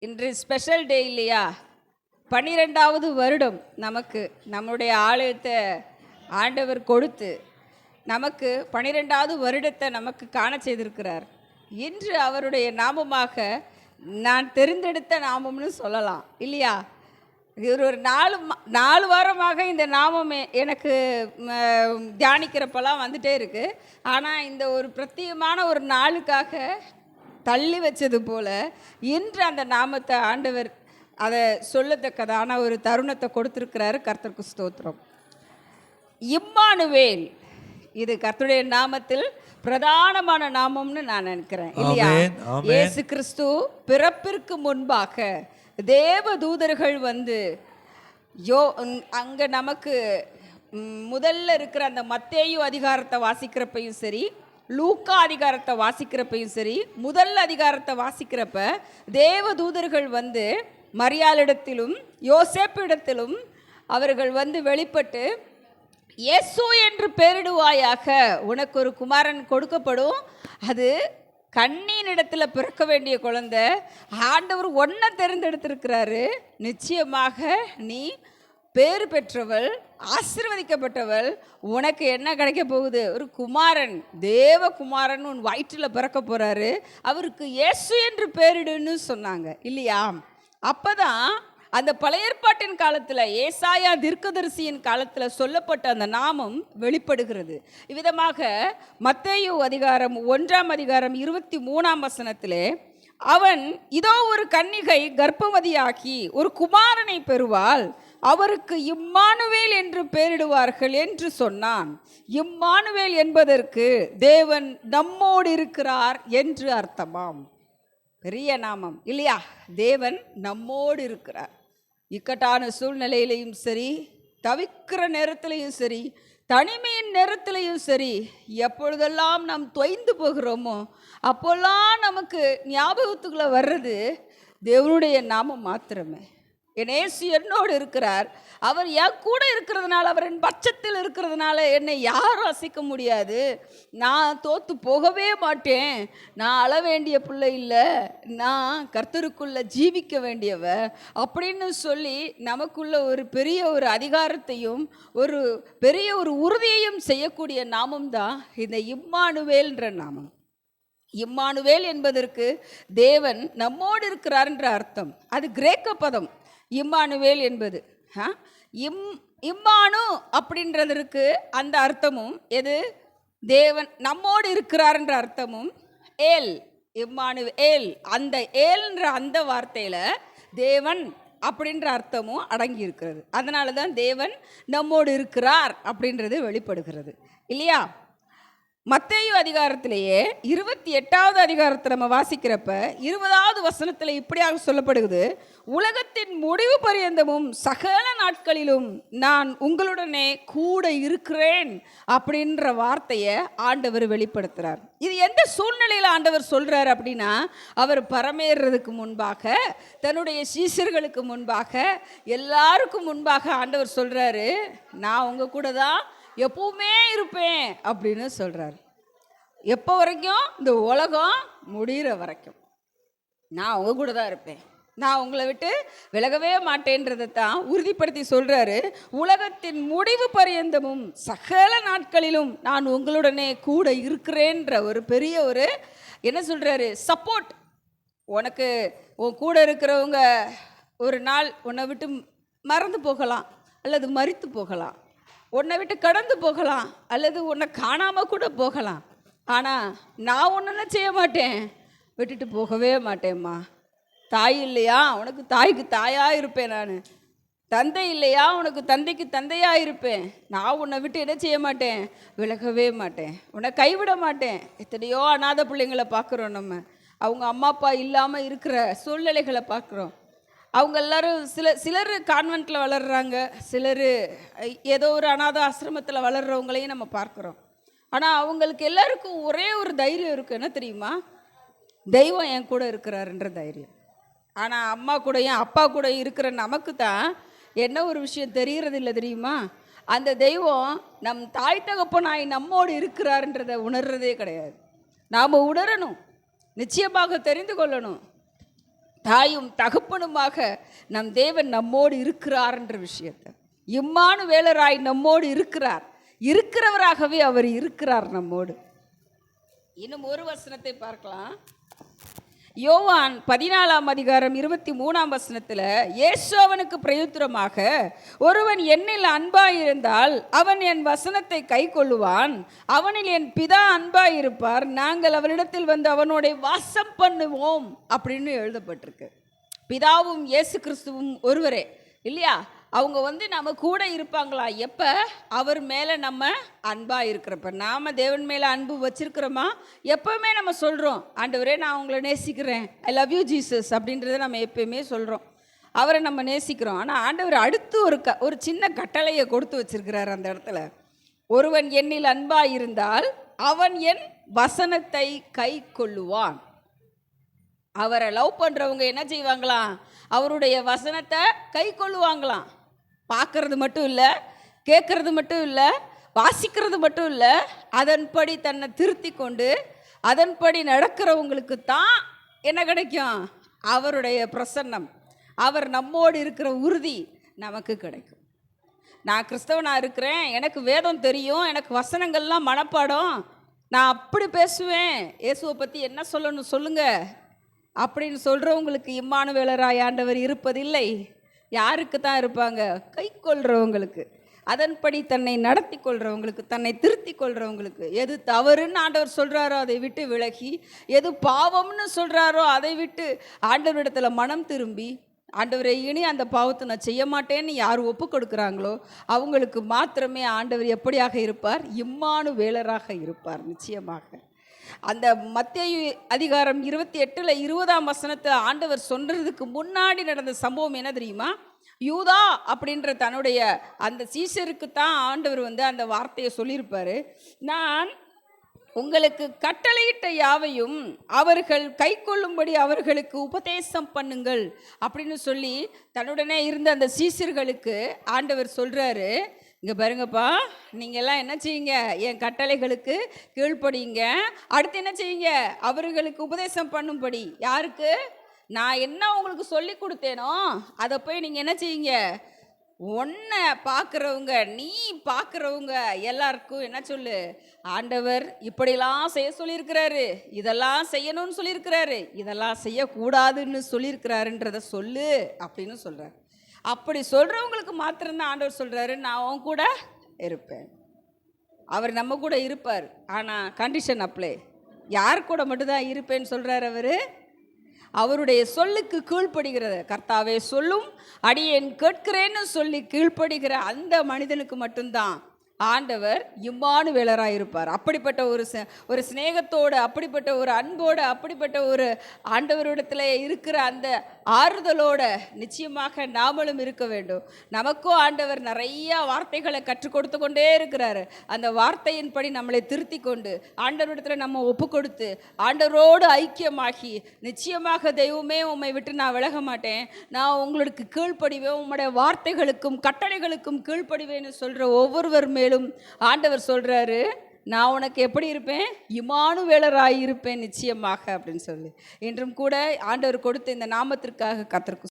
இன்று special day இல்லையா? 12வது வருடம் நமக்கு நம்முடைய ஆலயத்தை ஆண்டவர் கொடுத்து நமக்கு 12வது வருடத்தை நமக்கு காண செய்திருக்கிறார். இன்று அவருடைய நாமமாக நான் தெரிந்தெடுத்த நாமம்னு சொல்லலாம் இல்லையா? இது ஒரு 4 வாரமாக இந்த நாமம் எனக்கு தியானிக்கிறப்பெல்லாம் வந்துட்டே இருக்குது. ஆனால் இந்த ஒரு பிரத்யேகமான ஒரு நாளுக்காக தள்ளி வச்சது போல இன்று அந்த நாமத்தை ஆண்டவர் அதை சொல்லத்தக்கதான ஒரு தருணத்தை கொடுத்துருக்கிறாரு. கர்த்தருக்கு ஸ்தோத்திரம். இம்மானுவேல், இது கர்த்தருடைய நாமத்தில் பிரதானமான நாமம்னு நான் நினைக்கிறேன் இல்லையா? இயேசு கிறிஸ்து பிறப்பிற்கு முன்பாக தேவ தூதர்கள் வந்து அங்கே நமக்கு முதல்ல இருக்கிற அந்த மத்தேயு அதிகாரத்தை வாசிக்கிறப்பையும் சரி, லூக்கா அதிகாரத்தை வாசிக்கிறப்பையும் சரி, முதல் அதிகாரத்தை வாசிக்கிறப்ப தேவ தூதர்கள் வந்து மரியாளிடத்திலும் யோசேப்பிடத்திலும் அவர்கள் வந்து வெளிப்பட்டு, இயேசு என்று பெயரிடுவாயாக, உனக்கு ஒரு குமாரன் கொடுக்கப்படும், அது கண்ணினிடத்தில் பிறக்க வேண்டிய குழந்தை, ஆண்டவர் ஒன்றை தேர்ந்தெடுத்திருக்கிறாரு, நிச்சயமாக நீ பேறு பெற்றவள், ஆசீர்வதிக்கப்பட்டவள், உனக்கு என்ன கிடைக்க போகுது? ஒரு குமாரன், தேவகுமாரன் உன் வயிற்றில் பிறக்க போகிறாரு, அவருக்கு இயேசு என்று பேரிடுன்னு சொன்னாங்க இல்லையா? அப்போ தான் அந்த பழைய ஏற்பாட்டின் காலத்தில், ஏசாயா தீர்க்கதரிசியின் காலத்தில் சொல்லப்பட்ட அந்த நாமம் வெளிப்படுகிறது. இவ்விதமாக மத்தேயு அதிகாரம் 1ஆம் அதிகாரம் 23ஆம் வசனத்திலே, அவன் இதோ ஒரு கன்னிகை கர்ப்பவதியாகி ஒரு குமாரனை பெறுவாள், அவருக்கு இம்மானுவேல் என்று பெயரிடுவார்கள் என்று சொன்னான். இம்மானுவேல் என்பதற்கு தேவன் நம்மோடு இருக்கிறார் என்று அர்த்தமாம். பெரிய நாமம் இல்லையா? தேவன் நம்மோடு இருக்கிறார். இக்கட்டான சூழ்நிலையிலையும் சரி, தவிக்கிற நேரத்திலையும் சரி, தனிமையின் நேரத்திலையும் சரி, எப்பொழுதெல்லாம் நாம் தொய்ந்து போகிறோமோ அப்போல்லாம் நமக்கு ஞாபகத்துக்குள்ளே வர்றது தேவனுடைய நாமம் மாத்திரமே. என் இயேசு என்னோடு இருக்கிறார், அவர் என் கூட இருக்கிறதுனால, அவர் என் பட்சத்தில் இருக்கிறதுனால என்னை யாரும் அசைக்க முடியாது, நான் தோற்று போகவே மாட்டேன், நான் அழ வேண்டிய பிள்ளை இல்லை, நான் கர்த்தருக்குள்ளே ஜீவிக்க வேண்டியவ அப்படின்னு சொல்லி நமக்குள்ள ஒரு பெரிய ஒரு அதிகாரத்தையும் ஒரு பெரிய ஒரு உறுதியையும் செய்யக்கூடிய நாமம் தான் இந்த இம்மானுவேல்ன்ற நாமம். இம்மானுவேல் என்பதற்கு தேவன் நம்மோடு இருக்கிறார் என்ற அர்த்தம். அது கிரேக்க பதம் இம்மானுவேல் என்பது. இம்மானு அப்படின்றதற்கு அந்த அர்த்தமும் எது? தேவன் நம்மோடு இருக்கிறார் என்ற அர்த்தமும். ஏல், இம்மானு ஏல், அந்த ஏல்ன்ற அந்த வார்த்தையில் தேவன் அப்படின்ற அர்த்தமும் அடங்கி இருக்கிறது. அதனால தான் தேவன் நம்மோடு இருக்கிறார் அப்படின்றது வெளிப்படுகிறது இல்லையா? மத்தேயு அதிகாரத்திலேயே 28வது அதிகாரத்தை நம்ம வாசிக்கிறப்ப 20வது வசனத்தில் இப்படியாக சொல்லப்படுகிறது, உலகத்தின் முடிவு பரியந்தமும் சகல நாட்களிலும் நான் உங்களுடனே கூட இருக்கிறேன் அப்படின்ற வார்த்தையை ஆண்டவர் வெளிப்படுத்துகிறார். இது எந்த சூழ்நிலையில் ஆண்டவர் சொல்கிறார் அப்படின்னா, அவர் பரமேறதுக்கு முன்பாக, தன்னுடைய சீஷர்களுக்கு முன்பாக, எல்லாருக்கும் முன்பாக ஆண்டவர் சொல்கிறாரு, நான் உங்கள் கூட தான் எப்பவுமே இருப்பேன் அப்படின்னு சொல்கிறார். எப்போ வரைக்கும்? இந்த உலகம் முடிகிற வரைக்கும் நான் உங்க கூட தான் இருப்பேன், நான் உங்களை விட்டு விலகவே மாட்டேன்றதை தான் உறுதிப்படுத்தி சொல்கிறாரு. உலகத்தின் முடிவு பரியந்தமும் சகல நாட்களிலும் நான் உங்களுடனே கூட இருக்கிறேன்ற ஒரு பெரிய ஒரு என்ன சொல்கிறாரு, சப்போர்ட். உனக்கு உன் கூட இருக்கிறவங்க ஒரு நாள் உன்னை விட்டு மறந்து போகலாம், அல்லது மரித்து போகலாம், உன்னை விட்டு கடந்து போகலாம், அல்லது உன்னை காணாமல் கூட போகலாம். ஆனால் நான் ஒன்றுன்னு செய்ய மாட்டேன், விட்டுட்டு போகவே மாட்டேம்மா. தாய் இல்லையா, உனக்கு தாய்க்கு தாயாக இருப்பேன், நான் தந்தை இல்லையா, உனக்கு தந்தைக்கு தந்தையாக இருப்பேன், நான் உன்னை விட்டு என்ன செய்ய மாட்டேன், விலகவே மாட்டேன், உன்னை கைவிட மாட்டேன். எத்தனையோ அநாத பிள்ளைங்களை பார்க்குறோம், நம்ம அவங்க அம்மா அப்பா இல்லாமல் இருக்கிற சூழ்நிலைகளை பார்க்குறோம். அவங்க எல்லோரும் சிலர் கான்வென்ட்டில் வளர்கிறாங்க, சிலர் ஏதோ ஒரு அநாத ஆசிரமத்தில் வளர்கிறவங்களையும் நம்ம பார்க்குறோம். ஆனால் அவங்களுக்கு எல்லாருக்கும் ஒரே ஒரு தைரியம் இருக்குது, என்ன தெரியுமா? தெய்வம் என் கூட இருக்கிறாருன்ற தைரியம். ஆனால் அம்மா கூடயும் அப்பா கூட இருக்கிற நமக்கு தான் என்ன ஒரு விஷயம் தெரிகிறது இல்லை தெரியுமா? அந்த தெய்வம் நம் தாய் தகப்பனாய் நம்மோடு இருக்கிறாருன்றதை உணர்றதே கிடையாது. நாம் உணரணும், நிச்சயமாக தெரிந்து கொள்ளணும். தாயும் தகப்பனுமாக நம் தேவன் நம்மோடு இருக்கிறார் என்ற விஷயத்தை, இம்மானுவேலராய் நம்மோடு இருக்கிறார், இருக்கிறவராகவே அவர் இருக்கிறார் நம்மோடு. இன்னும் ஒரு வசனத்தை பார்க்கலாம். யோவான் 14:23 இயேசு அவனுக்கு பிரயுத்தரமாக, ஒருவன் என்னில் அன்பாயிருந்தால் அவன் என் வசனத்தை கை கொள்ளுவான், அவனில் என் பிதா அன்பாயிருப்பார், நாங்கள் அவனிடத்தில் வந்து அவனோட வாசம் பண்ணுவோம் அப்படின்னு எழுதப்பட்டிருக்கு. பிதாவும் இயேசு கிறிஸ்துவும் ஒருவரே இல்லையா? அவங்க வந்து நம்ம கூட இருப்பாங்களா? எப்போ? அவர் மேலே நம்ம அன்பாக இருக்கிறப்ப. நாம் தேவன் மேலே அன்பு வச்சிருக்கிறோமா? எப்போவுமே நம்ம சொல்கிறோம், ஆண்டவரே நான் உங்களை நேசிக்கிறேன், ஐ லவ் யூ ஜீசஸ் அப்படின்றத நம்ம எப்பயுமே சொல்கிறோம், அவரை நம்ம நேசிக்கிறோம். ஆனால் ஆண்டவர் அடுத்து ஒரு சின்ன கட்டளையை கொடுத்து வச்சிருக்கிறார் அந்த இடத்துல. ஒருவன் என்னில் அன்பாக இருந்தால் அவன் என் வசனத்தை கை கொள்ளுவான். அவரை லவ் பண்ணுறவங்க என்ன செய்வாங்களாம்? அவருடைய வசனத்தை கை கொள்ளுவாங்களாம். பார்க்கறது மட்டும் இல்லை, கேட்கறது மட்டும் இல்லை, வாசிக்கிறது மட்டும் இல்லை, அதன்படி தன்னை திருத்தி கொண்டு அதன்படி நடக்கிறவங்களுக்கு தான் என்ன கிடைக்கும்? அவருடைய பிரசன்னம், அவர் நம்மோடு இருக்கிற உறுதி நமக்கு கிடைக்கும். நான் கிறிஸ்தவனாக இருக்கிறேன், எனக்கு வேதம் தெரியும், எனக்கு வசனங்கள்லாம் மனப்பாடம், நான் அப்படி பேசுவேன், இயேசுவை பற்றி என்ன சொல்லணும் சொல்லுங்கள் அப்படின்னு சொல்கிறவங்களுக்கு இம்மானுவேலராய் ஆண்டவர் இருப்பதில்லை. யாருக்கு தான் இருப்பாங்க? கை கொள்கிறவங்களுக்கு, அதன்படி தன்னை நடத்தி கொள்கிறவங்களுக்கு, தன்னை திருத்தி கொள்கிறவங்களுக்கு. எது தவறுன்னு ஆண்டவர் சொல்கிறாரோ அதை விட்டு விலகி, எது பாவம்னு சொல்கிறாரோ அதை விட்டு ஆண்டவரிடத்தில் மனம் திரும்பி, ஆண்டவரை இனி அந்த பாவத்தை நான் செய்ய மாட்டேன்னு யார் ஒப்பு கொடுக்குறாங்களோ அவங்களுக்கு மாத்திரமே ஆண்டவர் எப்படியாக இருப்பார்? இம்மானுவேலராக இருப்பார் நிச்சயமாக. அந்த மத்தேயு அதிகாரம் 28:20 ஆண்டவர் சொல்றதுக்கு முன்னாடி நடந்த சம்பவம் என்ன தெரியுமா? யூதா அப்படின்ற தன்னுடைய அந்த சீஷருக்கு தான் ஆண்டவர் வந்து அந்த வார்த்தையை சொல்லியிருப்பாரு. நான் உங்களுக்கு கட்டளையிட்ட யாவையும் அவர்கள் கை கொள்ளும்படி அவர்களுக்கு உபதேசம் பண்ணுங்கள் அப்படின்னு சொல்லி தன்னுடனே இருந்த அந்த சீஷர்களுக்கு ஆண்டவர் சொல்கிறாரு, இங்கே பாருங்கப்பா, நீங்கள் எல்லாம் என்ன செய்யுங்க? என் கட்டளைகளுக்கு கீழ்ப்படிங்க. அடுத்து என்ன செய்யுங்க? அவர்களுக்கு உபதேசம் பண்ணும்படி. யாருக்கு? நான் என்ன உங்களுக்கு சொல்லி கொடுத்தேனோ அதை போய் நீங்கள் என்ன செய்யுங்க? ஒன்றை பார்க்குறவங்க, நீ பார்க்குறவங்க எல்லாருக்கும் என்ன சொல்லு? ஆண்டவர் இப்படிலாம் செய்ய சொல்லியிருக்கிறாரு, இதெல்லாம் செய்யணும்னு சொல்லியிருக்கிறாரு, இதெல்லாம் செய்யக்கூடாதுன்னு சொல்லியிருக்கிறாருன்றதை சொல்லு அப்படின்னு சொல்கிறார். அப்படி சொல்கிறவங்களுக்கு மாத்திரம்தான் ஆண்டவர் சொல்கிறாரு, நான் அவன் கூட இருப்பேன். அவர் நம்ம கூட இருப்பார், ஆனால் கண்டிஷன் அப்ளை. யார் கூட மட்டும்தான் இருப்பேன்னு சொல்கிறார் அவர்? அவருடைய சொல்லுக்கு கீழ்ப்படுகிற, கர்த்தாவே சொல்லும் அடியேன் கேட்கிறேன்னு சொல்லி கீழ்ப்படுகிற அந்த மனிதனுக்கு மட்டும்தான் ஆண்டவர் இம்மானுவேலராக இருப்பார். அப்படிப்பட்ட ஒரு சிநேகத்தோடு, அப்படிப்பட்ட ஒரு அன்போடு, அப்படிப்பட்ட ஒரு ஆண்டவரிடத்தில் இருக்கிற அந்த ஆறுதலோட நிச்சயமாக நாமளும் இருக்க வேண்டும். நமக்கும் ஆண்டவர் நிறைய வார்த்தைகளை கற்றுக் கொடுத்து கொண்டே இருக்கிறாரு. அந்த வார்த்தையின்படி நம்மளை திருத்தி கொண்டு ஆண்டவரிடத்தில் நம்ம ஒப்பு கொடுத்து ஆண்டவரோடு ஐக்கியமாகி, நிச்சயமாக தெய்வமே உம்மை விட்டு நான் விலக மாட்டேன், நான் உங்களுக்கு கீழ்ப்படிவேன், உம்முடைய வார்த்தைகளுக்கும் கட்டளைகளுக்கும் கீழ்ப்படிவேன்னு சொல்கிற ஒவ்வொருவர் மேலும் ஆண்டவர் சொல்றாரு, நான் உனக்கு எப்படி இருப்பேன்? இம்மானுவேலராய் இருப்பேன் நிச்சயமாக அப்படின்னு சொல்லி. இன்றும் கூட ஆண்டவர் கொடுத்த இந்த நாமத்திற்காக கர்த்தருக்கு